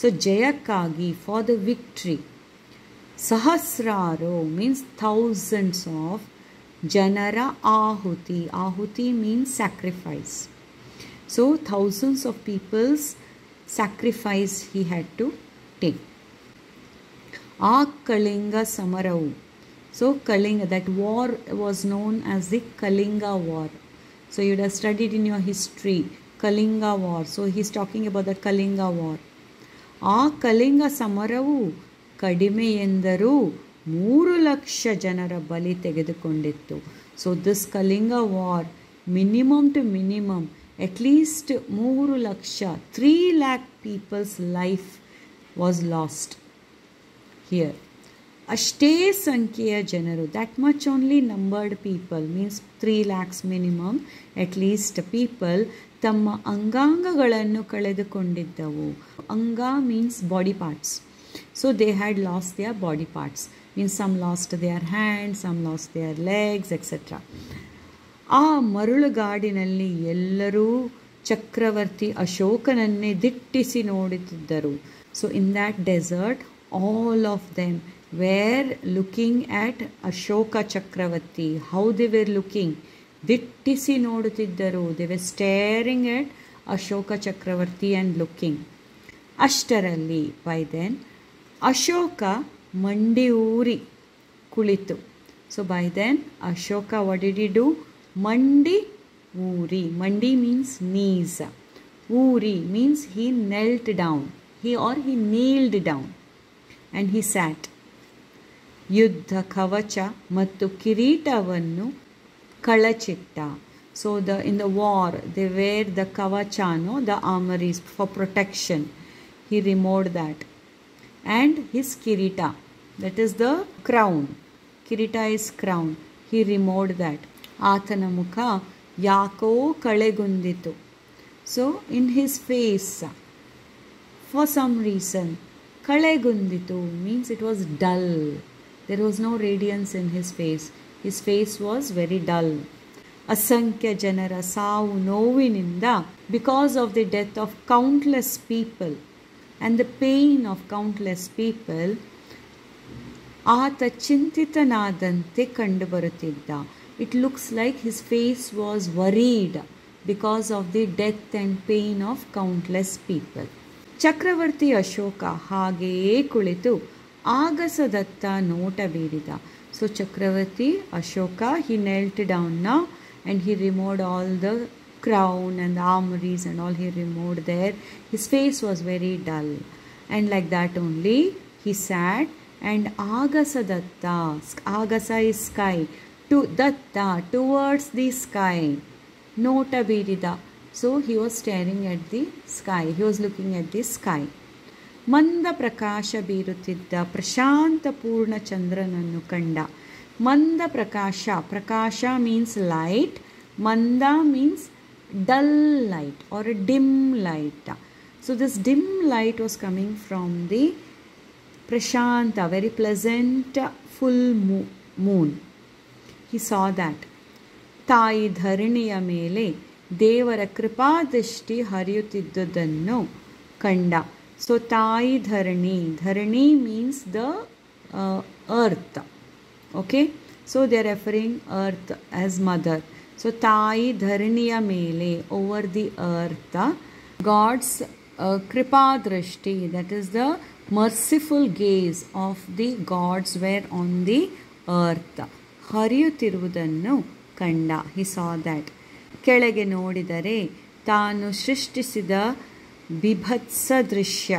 So ಜಯಕ್ಕಾಗಿ, for the victory, ಸಹಸ್ರಾರು means thousands of, ಜನರ ಆಹುತಿ, ಆಹುತಿ means sacrifice. So thousands of people's sacrifice he had to take. ಆ ಕಳಿಂಗ ಸಮರವು. So Kalinga, that war was known as the Kalinga war. So you would have studied in your history Kalinga war. So he's talking about the Kalinga war. ಆ ಕಳಿಂಗ ಸಮರವು ಕಡಿಮೆ ಎಂದರೂ 3 ಲಕ್ಷ ಜನರ ಬಲಿ ತೆಗೆದುಕೊಂಡಿತ್ತು. So this Kalinga war, minimum to minimum, at least 3 laksha, 3 lakh people's life was lost here. ಅಷ್ಟೇ ಸಂಖ್ಯೆಯ ಜನರು, that much only numbered people, means 3 lakhs minimum, at least people, ತಮ್ಮ ಅಂಗಾಂಗಗಳನ್ನು ಕಳೆದುಕೊಂಡಿದ್ದವು. ಅಂಗ means body parts. So they had lost their body parts. Means some lost their hands, some lost their legs, etc. ಆ ಮರಳುಗಾಡಿನಲ್ಲಿ ಎಲ್ಲರೂ ಚಕ್ರವರ್ತಿ ಅಶೋಕನನ್ನೇ ದಿಟ್ಟಿಸಿ ನೋಡುತ್ತಿದ್ದರು. So in that desert all of them were looking at Ashoka Chakravarti. How they were looking, ದಿಟ್ಟಿಸಿ ನೋಡುತ್ತಿದ್ದರು. They were staring at Ashoka Chakravarti and looking. ಅಷ್ಟರಲ್ಲಿ by then Ashoka what did ಕುಳಿತು. Do ಬೈ ದೆನ್ ಅಶೋಕ ವಾಟ್ ಡಿಡ್ ಹಿ ಡೂ? Mandi uri. Mandi means knees. Uri means he knelt down. He kneeled down. And he sat. Yuddha kavacha mattu kiritavannu kalachitta. So in the war they wear the kavacha, no, the armories for protection. He removed that. And his kirita, that is the crown. Kirita is crown. He removed that. ಆತನ ಮುಖ ಯಾಕೋ ಕಳೆಗುಂದಿತು. So in his face, for some reason, ಕಳೆಗುಂದಿತು means it was dull. There was no radiance in his face. His face was very dull. ಅಸಂಖ್ಯ ಜನರ ಸಾವು ನೋವಿನಿಂದ, because of the death of countless people and the pain of countless people, ಆತ ಚಿಂತಿತನಾದಂತೆ ಕಂಡುಬರುತ್ತಿದ್ದ. It looks like his face was worried because of the death and pain of countless people. ಚಕ್ರವರ್ತಿ ಅಶೋಕ ಹಾಗೆಯೇ ಕುಳಿತು ಆಗಸದತ್ತ ನೋಟ ಬೀರಿದ. So Chakravarti Ashoka, he knelt down now and he removed all the crown and the armories and all he removed there. His face was very dull, and like that only he sat, and Agasadatta, Agasa is sky, to Datta, towards the sky, Nota Birida. So he was staring at the sky, he was looking at the sky. ಮಂದ ಪ್ರಕಾಶ ಬೀರುತ್ತಿದ್ದ ಪ್ರಶಾಂತ ಪೂರ್ಣ ಚಂದ್ರನನ್ನು ಕಂಡ. ಮಂದ ಪ್ರಕಾಶ, ಪ್ರಕಾಶ means light, ಮಂದ means dull light or a dim light. So this dim light was coming from the Prashanta, very pleasant full moon. He saw that. ತಾಯಿ ಧರಣಿಯ ಮೇಲೆ ದೇವರ ಕೃಪಾದೃಷ್ಟಿ ಹರಿಯುತ್ತಿದ್ದುದನ್ನು ಕಂಡ. So ತಾಯಿ ಧರಣಿ, ಧರಣಿ means the earth. Okay, so they are referring earth as mother. So ತಾಯಿ ಧರಣಿಯ ಮೇಲೆ, over the earth, God's kripadrashti, that is the merciful gaze of the gods were on the earth, ಹರಿಯುತ್ತಿರುವುದನ್ನು ಕಂಡ. He saw that. ಕೆಳಗೆ ನೋಡಿದರೆ ತಾನು ಸೃಷ್ಟಿಸಿದ ಬಿಭತ್ಸ ದೃಶ್ಯ,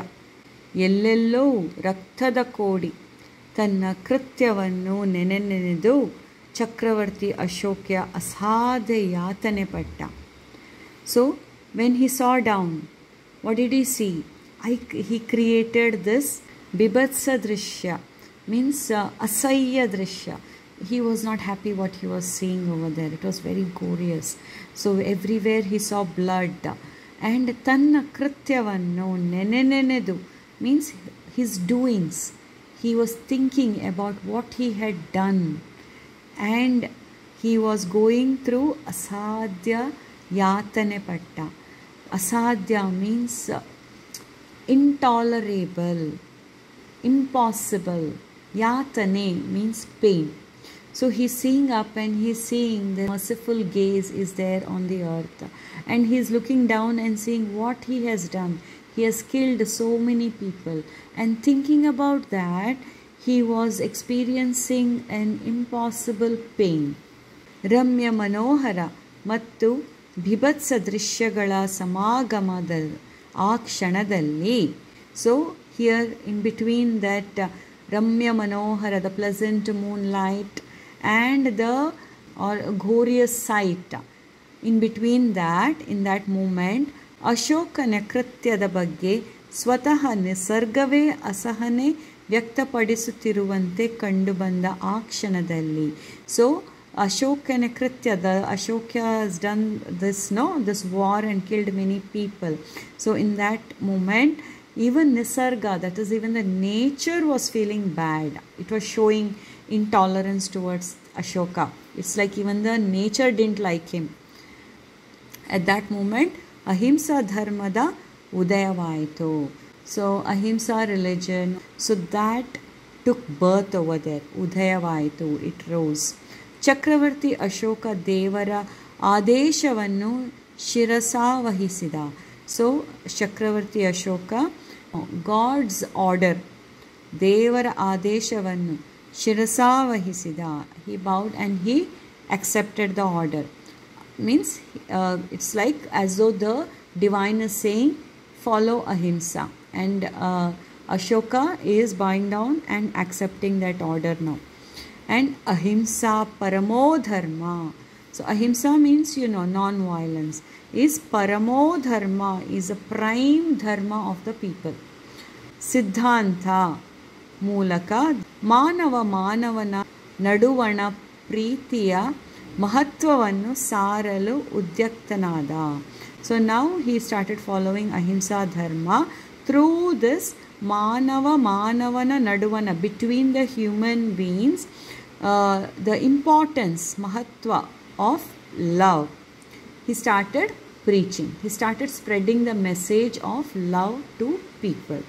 ಎಲ್ಲೆಲ್ಲೋ ರಕ್ತದ ಕೋಡಿ. ತನ್ನ ಕೃತ್ಯವನ್ನು ನೆನೆದು ಚಕ್ರವರ್ತಿ ಅಶೋಕ್ಯ ಅಸಾಧ್ಯ ಯಾತನೆ ಪಟ್ಟ. So when he saw down, what did he see? He created this bibhatsa drishya, means asayya drishya. He was not happy what he was seeing over there. It was very glorious. So everywhere he saw blood. And ತನ್ನ ಕೃತ್ಯವನ್ನು ನೆನೆದು means his doings. He was thinking about what he had done. And he was going through asadhya yatane patta. Asadhya means intolerable, impossible. Yatane means pain. So he's seeing up and he's seeing the merciful gaze is there on the earth. And he's looking down and seeing what he has done. He has killed so many people. And thinking about that, he was experiencing an impossible pain. Ramya Manohara ಮತ್ತು ಬಿಭತ್ಸ ದೃಶ್ಯಗಳ ಸಮಾಗಮದ ಆ ಕ್ಷಣದಲ್ಲಿ, so here in between that Ramya Manohara, the pleasant moonlight, and the glorious sight, in between that, in that moment, ಅಶೋಕನ ಕೃತ್ಯದ ಬಗ್ಗೆ ಸ್ವತಃ ನಿಸರ್ಗವೇ ಅಸಹನೆ ವ್ಯಕ್ತಪಡಿಸುತ್ತಿರುವಂತೆ ಕಂಡುಬಂದ ಆ ಕ್ಷಣದಲ್ಲಿ. ಸೊ ಅಶೋಕನ ಕೃತ್ಯದ, Ashoka has done this war and killed many people. So in that moment, even Nisarga, that is even the nature, was feeling bad. It was showing intolerance towards Ashoka. It's like even the nature didn't like him. At that moment, ahimsa dharmada udayavayitu. So ahimsa religion, so that took birth over there. Udayavayitu, it rose. ಚಕ್ರವರ್ತಿ ಅಶೋಕ ದೇವರ ಆದೇಶವನ್ನು ಶಿರಸಾವಹಿಸಿದ. So ಚಕ್ರವರ್ತಿ Ashoka God's order, ದೇವರ ಆದೇಶವನ್ನು ಶಿರಸಾವಹಿಸಿದ. He bowed and he accepted the order. Means it's like as though the divine is saying follow ahimsa, and Ashoka is bowing down and accepting that order now. And ahimsa paramo dharma. So ahimsa means, non-violence. Is paramo dharma, is a prime dharma of the people. Siddhanta ಮೂಲಕ ಮಾನವನ ನಡುವಣ ಪ್ರೀತಿಯ ಮಹತ್ವವನ್ನು ಸಾರಲು ಉದ್ಯುಕ್ತನಾದ. So now he started following ahimsa dharma. Through this, ಮಾನವನ ನಡುವಣ, between the human beings, the importance, mahatva of love. He started preaching. He started spreading the message of love to people.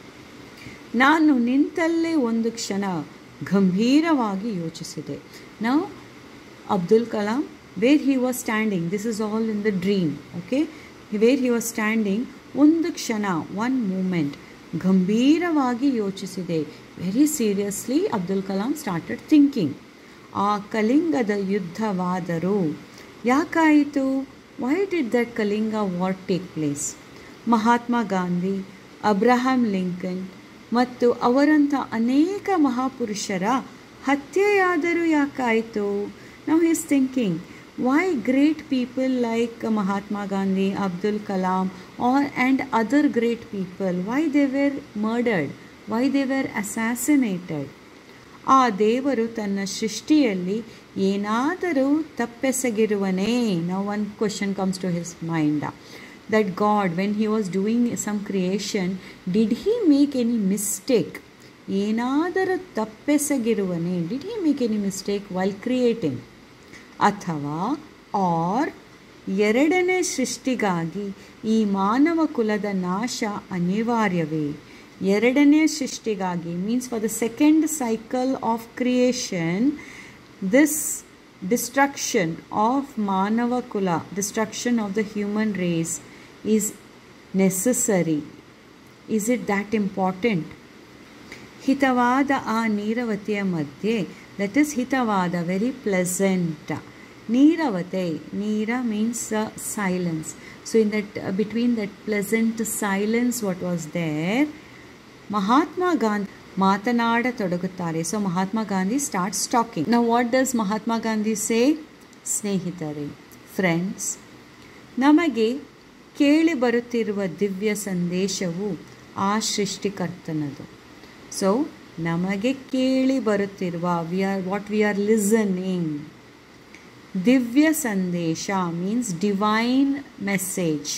ನಾನು ನಿಂತಲ್ಲೇ ಒಂದು ಕ್ಷಣ ಗಂಭೀರವಾಗಿ ಯೋಚಿಸಿದೆ. Now Abdul Kalam, where he was standing, this is all in the dream, okay, where he was standing, ಒಂದು ಕ್ಷಣ, one moment, ಗಂಭೀರವಾಗಿ ಯೋಚಿಸಿದೆ. Very seriously Abdul Kalam started thinking. ಆ ಕಲಿಂಗದ ಯುದ್ಧವಾದರೂ ಯಾಕಾಯಿತು? Why did that Kalinga war take place? Mahatma Gandhi, Abraham Lincoln ಮತ್ತು ಅವರಂಥ ಅನೇಕ ಮಹಾಪುರುಷರ ಹತ್ಯೆಯಾದರೂ ಯಾಕಾಯಿತು? ನಾವು is thinking, why great people like Mahatma Gandhi, Abdul Kalam and other great people, why they were murdered, why they were assassinated? ಆ ದೇವರು ತನ್ನ ಸೃಷ್ಟಿಯಲ್ಲಿ ಏನಾದರೂ ತಪ್ಪೆಸಗಿರುವನೇ? Now one question comes to his mind, that God, when he was doing some creation, did he make any mistake? ಏನಾದರೂ ತಪ್ಪೆಸಗಿರುವನೇ? Did he make any mistake while creating? ಅಥವಾ R ಎರಡನೇ ಸೃಷ್ಟಿಗಾಗಿ ಈ ಮಾನವ ಕುಲದ ನಾಶ ಅನಿವಾರ್ಯವೇ? ಎರಡನೇ ಸೃಷ್ಟಿಗಾಗಿ means for the second cycle of creation, this destruction of Manava Kula, destruction of the human race is necessary. Is it that important? ಹಿತವಾದ ಆ ನೀರವತೆಯ ಮಧ್ಯೆ, that is ಹಿತವಾದ, very pleasant. ನೀರವತೆ, ನೀರ means silence. So in that between that pleasant silence, what was there? Mahatma Gandhi ಮಾತನಾಡತೊಡಗುತ್ತಾರೆ. So Mahatma Gandhi starts talking. Now what does Mahatma Gandhi say? ಸ್ನೇಹಿತರೆ, friends, ನಮಗೆ ಕೇಳಿ ಬರುತ್ತಿರುವ ದಿವ್ಯ ಸಂದೇಶವು ಆ ಸೃಷ್ಟಿಕರ್ತನದು. ಸೊ ನಮಗೆ ಕೇಳಿ ಬರುತ್ತಿರುವ, what we are listening, ದಿವ್ಯ ಸಂದೇಶ means divine message,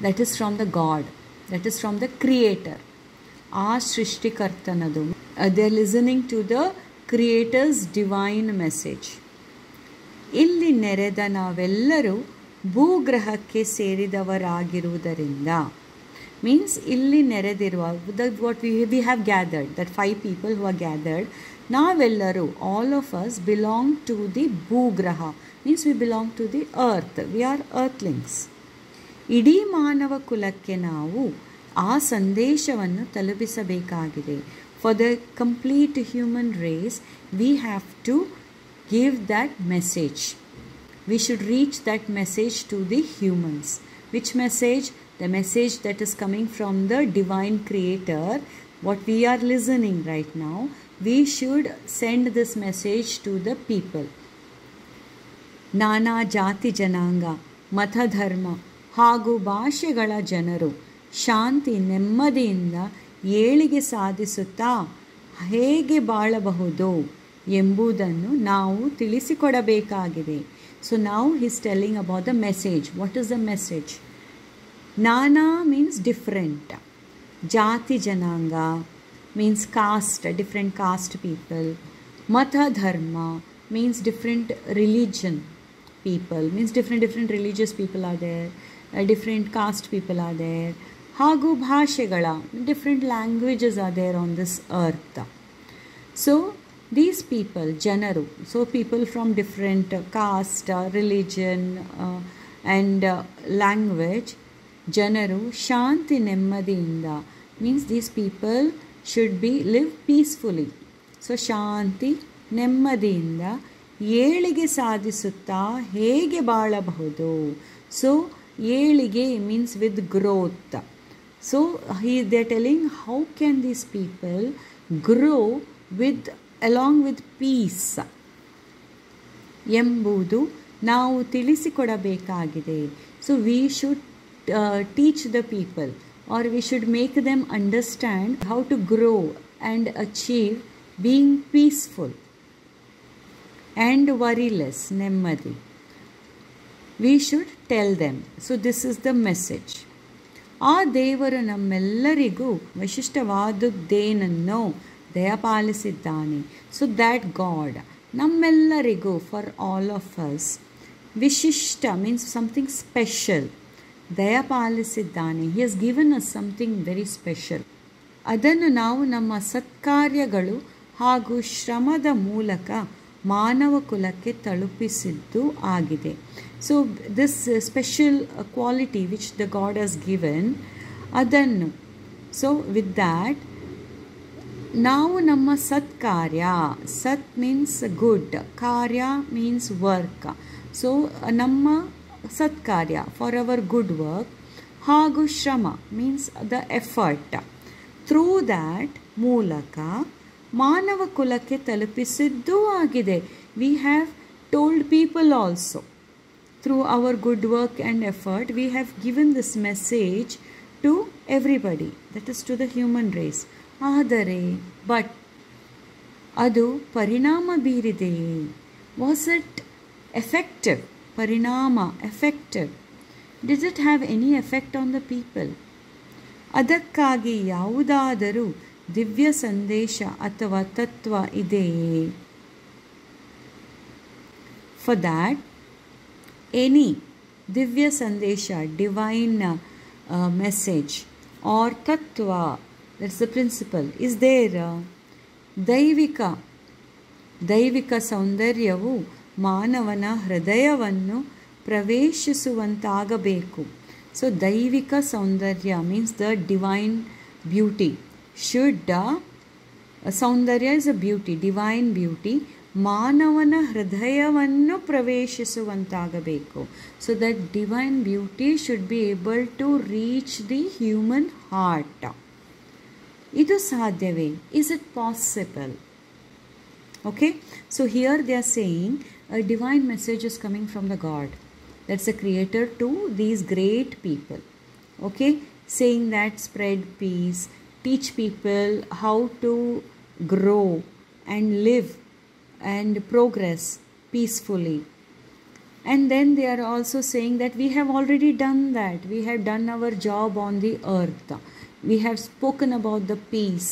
that is from the God, that is from the creator. ಆ ಸೃಷ್ಟಿಕರ್ತನದು, they are listening to the creator's divine message. ಇಲ್ಲಿ ನೆರೆದ ನಾವೆಲ್ಲರೂ ಭೂಗ್ರಹಕ್ಕೆ ಸೇರಿದವರಾಗಿರುವುದರಿಂದ, means ಇಲ್ಲಿ ನೆರೆದಿರುವ, what we have gathered, that 5 people who are gathered, ನಾವೆಲ್ಲರೂ, all of us belong to the ಭೂಗ್ರಹ, means we belong to the earth, we are earthlings. ಇಡೀ ಮಾನವ ಕುಲಕ್ಕೆ ನಾವು ಆ ಸಂದೇಶವನ್ನು ತಲುಪಿಸಬೇಕಾಗಿದೆ. For the complete human race, we have to give that message. We should reach that message to the humans. Which message? The message that is coming from the divine creator, what we are listening right now. We should send this message to the people. ನಾನಾ ಜಾತಿ ಜನಾಂಗ, ಮತಧರ್ಮ ಹಾಗೂ ಭಾಷೆಗಳ ಜನರು ಶಾಂತಿ ನೆಮ್ಮದಿಯಿಂದ ಏಳಿಗೆ ಸಾಧಿಸುತ್ತಾ ಹೇಗೆ ಬಾಳಬಹುದು ಎಂಬುದನ್ನು ನಾವು ತಿಳಿಸಿಕೊಡಬೇಕಾಗಿದೆ. So now he is telling about the message. What is the message? ನಾನಾ means different. ಜಾತಿ ಜನಾಂಗ means caste, different caste people. Mata dharma means different religion people, means different religious people are there, different caste people are there. ಹಾಗೂ ಭಾಷೆಗಳ, different languages are there on this earth. So these people, ಜನರು, so people from different caste, religion and language, ಜನರು ಶಾಂತಿ ನೆಮ್ಮದಿಯಿಂದ, means these people should live peacefully. So ಶಾಂತಿ ನೆಮ್ಮದಿಯಿಂದ ಏಳಿಗೆ ಸಾಧಿಸುತ್ತಾ ಹೇಗೆ ಬಾಳಬಹುದು? ಸೊ ಏಳಿಗೆ means with growth. So they are telling how can these people grow along with peace ಎಂಬುದು ನಾವು ತಿಳಿಸಿಕೊಡಬೇಕಾಗಿದೆ. So we should teach the people, or we should make them understand how to grow and achieve being peaceful and worryless, ನೆಮ್ಮದಿ. We should tell them. So this is the message. ಆ ದೇವರು ನಮ್ಮೆಲ್ಲರಿಗೂ ವಿಶಿಷ್ಟವಾದುದ್ದೇನನ್ನೋ ದಯಪಾಲಿಸಿದ್ದಾನೆ. So that God ನಮ್ಮೆಲ್ಲರಿಗೂ, for all of us, ವಿಶಿಷ್ಟ means something special, ದಯಪಾಲಿಸಿದ್ದಾನೆ. He has given us something very special. ಅದನ್ನು ನಾವು ನಮ್ಮ ಸತ್ಕಾರ್ಯಗಳು ಹಾಗೂ ಶ್ರಮದ ಮೂಲಕ ಮಾನವ ಕುಲಕ್ಕೆ ತಲುಪಿಸಿದ್ದು ಆಗಿದೆ. So this special quality which the god has given, ಅದನ್ನು, ಸೊ ವಿತ್ ದ್ಯಾಟ್ ನಾವು ನಮ್ಮ ಸತ್ಕಾರ್ಯ, ಸತ್ ಮೀನ್ಸ್ ಗುಡ್, ಕಾರ್ಯ ಮೀನ್ಸ್ ವರ್ಕ್, ಸೊ ನಮ್ಮ ಸತ್ಕಾರ್ಯ ಫಾರ್ ಅವರ್ ಗುಡ್ ವರ್ಕ್, ಹಾಗೂ ಶ್ರಮ means the effort, through that ಮೂಲಕ ಮಾನವ ಕುಲಕ್ಕೆ ತಲುಪಿಸಿದ್ದೂ ಆಗಿದೆ. We have told people also, through our good work and effort we have given this message to everybody, that is to the human race. ಆದರೆ but ಅದು ಪರಿಣಾಮ ಬೀರಿದೆಯೇ? Was it effective? ಪರಿಣಾಮ, effective. Did it have any effect on the people? ಅದಕ್ಕಾಗಿ ಯಾವುದಾದರೂ ದಿವ್ಯ ಸಂದೇಶ ಅಥವಾ ತತ್ವ ಇದೆಯೇ? ಫಾರ್ ದ್ಯಾಟ್ ಎನಿ ದಿವ್ಯ ಸಂದೇಶ, ಡಿವೈನ್ ಮೆಸೇಜ್ ಆರ್ ತತ್ವ, that's the principle, is there. ದೈವಿಕ ಸೌಂದರ್ಯವು ಮಾನವನ ಹೃದಯವನ್ನು ಪ್ರವೇಶಿಸುವಂತಾಗಬೇಕು. ಸೊ ದೈವಿಕ ಸೌಂದರ್ಯ means the divine beauty should, ಸೌಂದರ್ಯ is a beauty, divine beauty ಮಾನವನ ಹೃದಯವನ್ನು ಪ್ರವೇಶಿಸುವಂತಾಗಬೇಕು. So that divine beauty should be able to reach the human heart. ಇದು ಸಾಧ್ಯವೇ? Is it possible? Okay, so here they are saying a divine message is coming from the God, that's the creator, to these great people. Okay, saying that spread peace, teach people how to grow and live and progress peacefully. And then they are also saying that we have already done that, we have done our job on the earth, we have spoken about the peace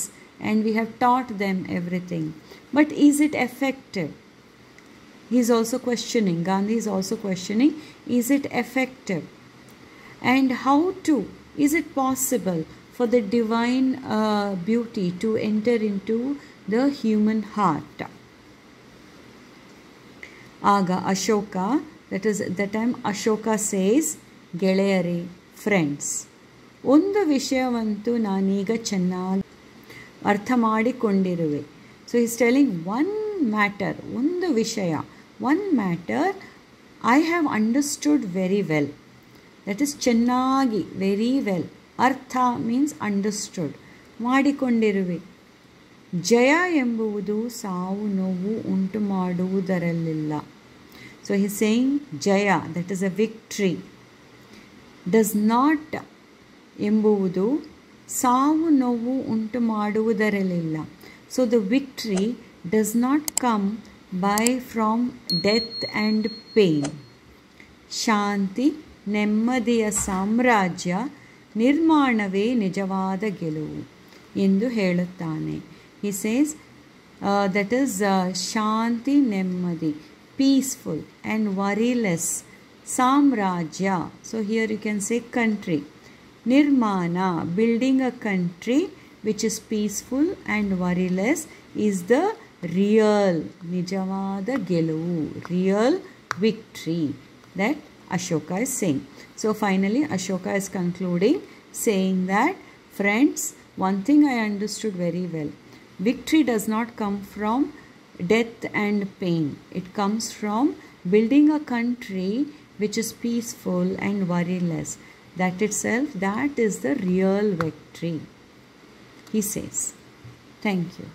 and we have taught them everything. But is it effective? He is also questioning, Gandhi is also questioning, is it effective? And how to, is it possible for the divine beauty to enter into the human heart? Aga Ashoka, that is that time Ashoka says, ಗೆಳೆಯರೇ, friends, ಒಂದು ವಿಷಯವಂತೂ ನಾನೀಗ ಚೆನ್ನಾಗಿ ಅರ್ಥ ಮಾಡಿಕೊಂಡಿರುವೆ. So he is telling one matter, ಒಂದು ವಿಷಯ, one matter I have understood very well. That is ಚೆನ್ನಾಗಿ, very well. ಅರ್ಥ means understood, ಮಾಡಿಕೊಂಡಿರುವೆ. ಜಯ ಎಂಬುದು ಸಾವು ನೋವು ಉಂಟು ಮಾಡುವುದರಲ್ಲಿಲ್ಲ. So he is saying jaya, that is a victory, does not ಎಂಬುದು ಸಾವು ನೋವು ಉಂಟು ಮಾಡುವುದರಲ್ಲಿಲ್ಲ. So the victory does not come from death and pain. ಶಾಂತಿ ನೆಮ್ಮದಿಯ ಸಾಮ್ರಾಜ್ಯ ನಿರ್ಮಾಣವೇ ನಿಜವಾದ ಗೆಲುವು ಎಂದು ಹೇಳುತ್ತಾನೆ. He says that is ಶಾಂತಿ ನೆಮ್ಮದಿ, peaceful and worryless ಸಾಮ್ರಾಜ್ಯ. So here you can say country. Nirmana, building a country which is peaceful and worryless, is the real nijavada geluvu, real victory that Ashoka is saying. So finally Ashoka is concluding saying that, friends, one thing I understood very well, victory does not come from death and pain. It comes from building a country which is peaceful and worryless. That itself, that is the real victory, he says. Thank you.